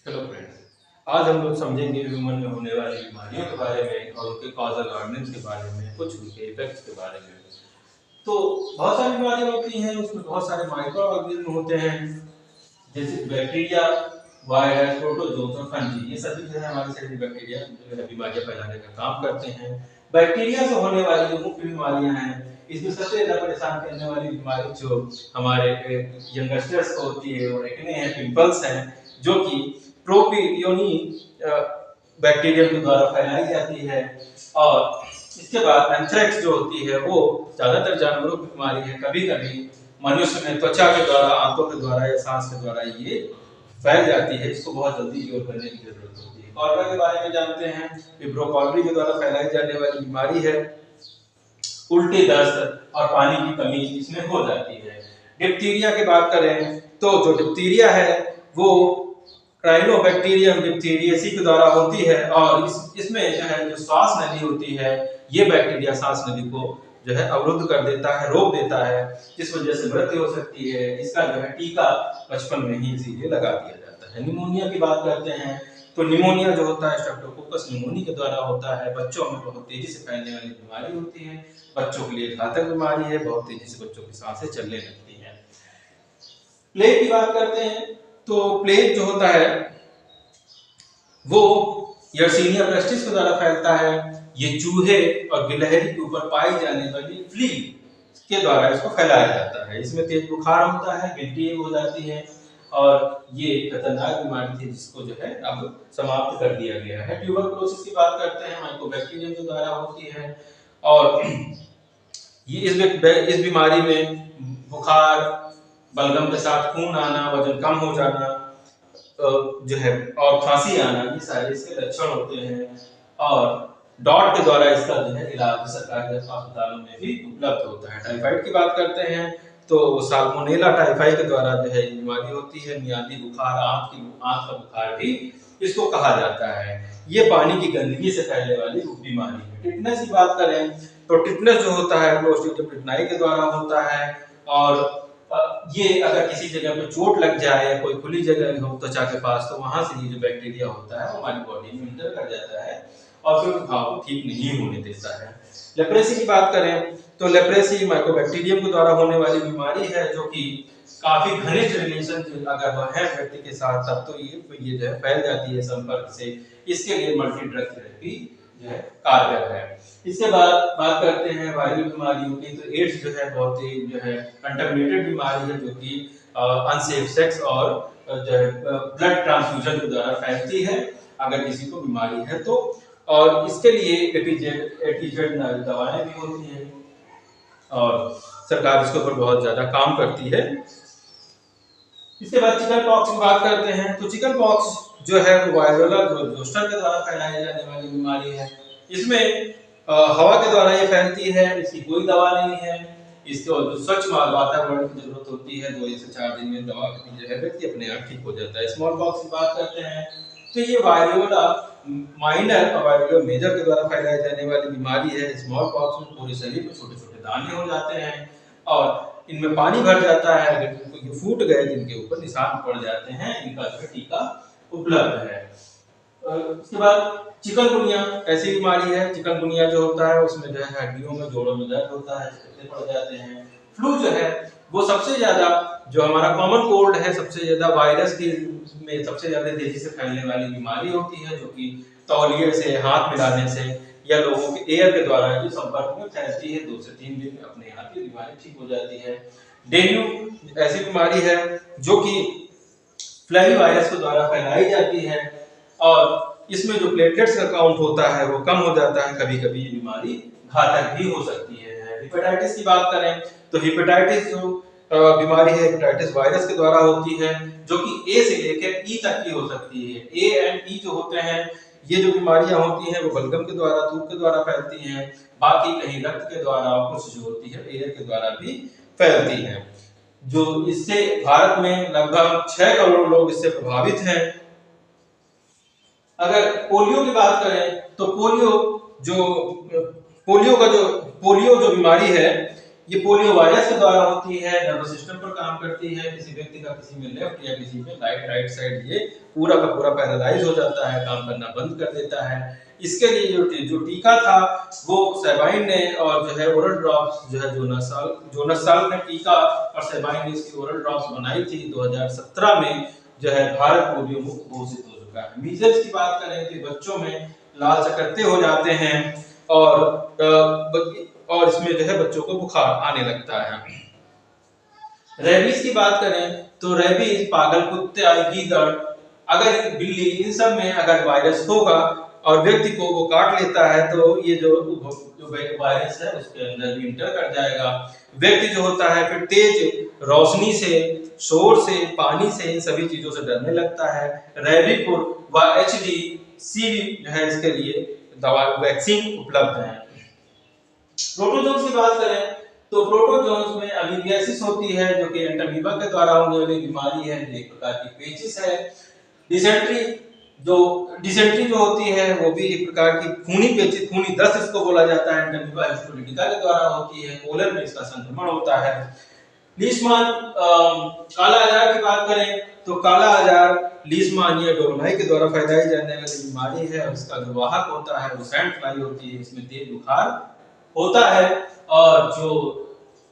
Hello friends, आज हम लोग समझेंगे ह्यूमन में होने वाली बीमारियों के बारे में और उनके कॉजल ऑर्गेनिज्म के बारे में, कुछ उनके इफेक्ट्स के बारे में। तो बहुत सारी बीमारियां होती हैं, उसमें बहुत सारे माइक्रो ऑर्गेनिज्म होते हैं, जैसे बैक्टीरिया, वायरस, प्रोटोजोन्स और फंजी। ये सभी जो है हमारे शरीर में बैक्टीरिया जो है बीमारियां फैलाने का काम करते हैं। बैक्टीरिया से होने वाली जो मुख्य बीमारियां हैं, इसमें सबसे ज्यादा परेशान करने वाली बीमारी जो हमारे यंगस्टर्स को होती है वो एक्ने है, पिंपल्स हैं, जो कि प्रोपियोनी बैक्टीरिया के द्वारा फैलाई जाती है। और इसके बाद एंथ्रेक्स जो होती है वो ज्यादातर जानवरों की बीमारी है, कभी कभी मनुष्य में त्वचा के द्वारा, आंतों के द्वारा या सांस के द्वारा ये फैल जाती है। इसको बहुत जल्दी क्योर करने की जरूरत होती है। कॉलरा के बारे में जानते हैं, विब्रो कॉलरी के द्वारा फैलाई जाने वाली बीमारी है। उल्टी, दस्त और पानी की कमी इसमें हो जाती है। डिप्थीरिया की बात करें तो जो डिप्थीरिया है वो राइनोबैक्टीरियम डिप्थीरियसी के द्वारा होती है और इसमें जो है जो श्वास नली होती है, ये बैक्टीरिया सांस नली को जो है अवरुद्ध कर देता है, रोक देता है, जिस वजह से मृत्यु हो सकती है। इसका जो है टीका बचपन में ही इसीलिए लगा दिया जाता है। निमोनिया की बात करते हैं तो निमोनिया जो होता है स्ट्रेप्टोकोकस निमोनी के द्वारा होता है। बच्चों में बहुत तेजी से फैलने वाली बीमारी होती है, बच्चों के लिए घातक बीमारी है, बहुत तेजी से बच्चों की सांसें चलने लगती हैं। प्लेग की बात करते हैं तो प्लेग जो होता है वो यर्सीनिया पेस्टिस के द्वारा फैलता है। ये चूहे और गिलहरी के ऊपर पाई जाने वाली फ्ली के द्वारा इसको फैलाया जाता है। इसमें तेज बुखार होता है, गिल्टी हो जाती है और ये खतरनाक बीमारी थी जिसको जो है अब समाप्त कर दिया गया है। ट्यूबरकुलोसिस की बात करते हैं, माइकोबैक्टीरियम के द्वारा होती है और ये इस बीमारी में बुखार, बलगम के साथ खून आना, वजन कम हो जाना जो है और खांसी आना, ये सारे इसके लक्षण होते हैं। और डॉट के द्वारा इसका जो है इलाज सरकारी अस्पतालों में भी उपलब्ध होता है। टाइफाइड की बात करते हैं तो साल्मोनेला टाइफाई के द्वारा जो है बीमारी होती है। मियादी बुखार, आंख का बुखार भी इसको कहा जाता है। ये पानी की गंदगी से फैलने वाली बीमारी है। टिटनेस की बात करें तो टिटनेस जो होता है क्लोस्ट्रीडियम टिटनाई के द्वारा होता है और ये अगर किसी जगह पे चोट लग जाए या कोई खुली जगह हो त्वचा के पास तो वहां से ये जो बैक्टीरिया होता है वो हमारी बॉडी में इंटर कर जाता है और फिर घाव को ठीक नहीं होने देता है। लेप्रेसी की बात करें तो लेप्रेसी माइकोबैक्टीरियम के द्वारा होने वाली बीमारी है, जो कि काफी घनिष्ठ रिलेशन अगर वह है व्यक्ति के साथ तब तो ये जो है फैल जाती है संपर्क से। इसके लिए मल्टी ड्रग थेरेपी जो है कारगर है। इसके बाद बात करते हैं वायरल बीमारियों की तो एड्स जो है बहुत ही जो है कंटामिनेटेड बीमारी है, जो कि अनसेफ सेक्स और जो है ब्लड ट्रांसफ्यूजन के द्वारा फैलती है अगर किसी को बीमारी है तो। और इसके लिए एटीजेड दवाएं भी होती हैं और सरकार इसके ऊपर बहुत ज्यादा काम करती है। इसके बाद चिकन पॉक्स की बात करते हैं तो चिकन पॉक्स जो है वो वायरोला जोस्टर के द्वारा फैलाई जाने वाली बीमारी है। इसमें हवा के द्वारा ये फैलती है, इसकी कोई दवा नहीं है। इसको जो स्वच्छ वातावरण की जरूरत होती है, 2 से 4 दिन में दवा जो है व्यक्ति अपने आप ठीक हो जाता है। स्मॉल पॉक्स की बात करते हैं तो ये वायरोला माइनर और वायरोला मेजर के द्वारा फैलाई जाने वाली बीमारी है। स्मॉल पॉक्स में पूरे शरीर में छोटे छोटे दाने हो जाते हैं और इनमें पानी भर जाता है। अगर ये फूट गए जिनके ऊपर निशान पड़ जाते हैं, इनका जो टीका उपलब्ध है। उसके बाद चिकनगुनिया ऐसी बीमारी है। चिकनगुनिया जो होता है उसमें जो है हड्डियों में, जोड़ों में दर्द होता है, चक्कर पड़ जाते हैं। फ्लू जो है वो सबसे ज्यादा जो हमारा कॉमन कोल्ड है, सबसे ज्यादा वायरस की में सबसे ज्यादा तेजी से फैलने वाली बीमारी होती है, जो कि तौलिए से, हाथ मिलाने से या लोगों के एयर के द्वारा जो संपर्क में फैलती है। 2 से 3 दिन में अपने आप ये बीमारी ठीक हो जाती है। डेंगू ऐसी बीमारी है जो कि फ्लाई वायरस के द्वारा फैलाई जाती है और इसमें जो प्लेटलेट्स का काउंट होता है वो कम हो जाता है। कभी कभी ये बीमारी घातक भी हो सकती है। हेपेटाइटिस की बात करें तो हेपेटाइटिस जो बीमारी है हेपेटाइटिस वायरस के द्वारा होती है, जो कि ए से लेकर ई तक की हो सकती है। ए एंड ई जो होते हैं ये जो बीमारियां होती हैं वो बलगम के द्वारा, थूक के द्वारा फैलती हैं। बाकी कहीं रक्त के द्वारा, कुछ जो होती है एयर के द्वारा भी फैलती हैं। जो इससे भारत में लगभग 6 करोड़ लोग इससे प्रभावित हैं। अगर पोलियो की बात करें तो पोलियो जो बीमारी है ये पोलियो वायरस के द्वारा होती है, नर्वस सिस्टम पर काम करती है, किसी व्यक्ति का किसी में लेफ्ट या किसी में राइट साइड ये पूरा का पूरा पैरालाइज हो जाता है, काम करना बंद कर देता है। इसके लिए जो टीका था वो सेबाइन ने और जो है ओरल ड्रॉप्स जो है जोनास साल ने टीका और सेबाइन ने इसकी ओरल ड्रॉप्स बनाई थी 2017 में, जो है भारत पोलियो मुक्त घोषित हो चुका है। मीजल्स की बात करें तो बच्चों में लाल चकत्ते हो जाते हैं और इसमें जो है बच्चों को बुखार आने लगता है। रेबीज की बात करें तो रेबीज पागल कुत्ते, गीदड़, अगर बिल्ली, इन सब में अगर वायरस होगा और व्यक्ति को वो काट लेता है तो ये जो वायरस है उसके अंदर भी इंटर कर जाएगा। व्यक्ति जो होता है फिर तेज रोशनी से, शोर से, पानी से, इन सभी चीजों से डरने लगता है। रेबीपुर व HDCV जो है इसके लिए दवा वैक्सीन उपलब्ध है। प्रोटोजोन्स की बात करें तो प्रोटोजोन्स में अमीबियासिस होती है जो कि एंटामीबा के द्वारा होने वाली बीमारी है, जो एक प्रकार की पेचिस है। डिसेंट्री जो होती है वो भी एक प्रकार की खूनी पेचिस, खूनी दस्त इसको बोला जाता है, एंटामीबा हिस्टोलिटिका के द्वारा होती है। कोलन में इसका संक्रमण होता है। लीशमान काला आजार की बात करें तो काला आजार लीशमान या डोरमाई के द्वारा फैलाई जाने वाली बीमारी है और इसका जो वाहक होता है वो सैंड फ्लाई होती है। इसमें तेज बुखार होता है और जो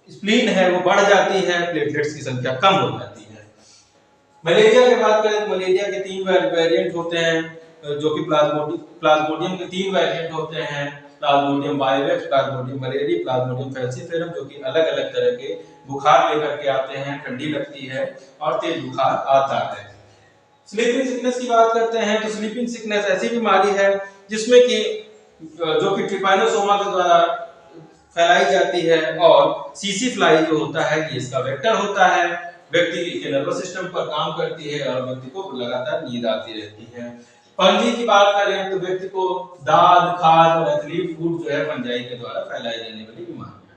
स्प्लीन है वो बढ़ जाती है, प्लेटलेट्स की संख्या कम हो जाती है। मलेरिया की बात करें तो मलेरिया के 3 वेरिएंट होते हैं, जो कि प्लाज्मोडियम के 3 वेरिएंट होते हैं, Plasmodium vivax, Plasmodium malariae, Plasmodium falciparum, जो कि अलग-अलग तरह के बुखार लेकर के आते हैं, ठंडी लगती है और तेज बुखार आता है। स्लीपिंग सिकनेस की बात करते हैं तो स्लीपिंग सिकनेस ऐसी बीमारी है जिसमें कि जो कि ट्रिपाइनोसोमा के द्वारा फैलाई जाती है और सीसी फ्लाई जो होता है ये इसका वेक्टर होता है। व्यक्ति के नर्वस सिस्टम पर काम करती है और व्यक्ति को लगातार नींद आती रहती है। फंजी की बात करें तो व्यक्ति को दाद, खाज और एथलीट फूड जो है फंजाई के द्वारा फैलाई जाने वाली बीमारी है।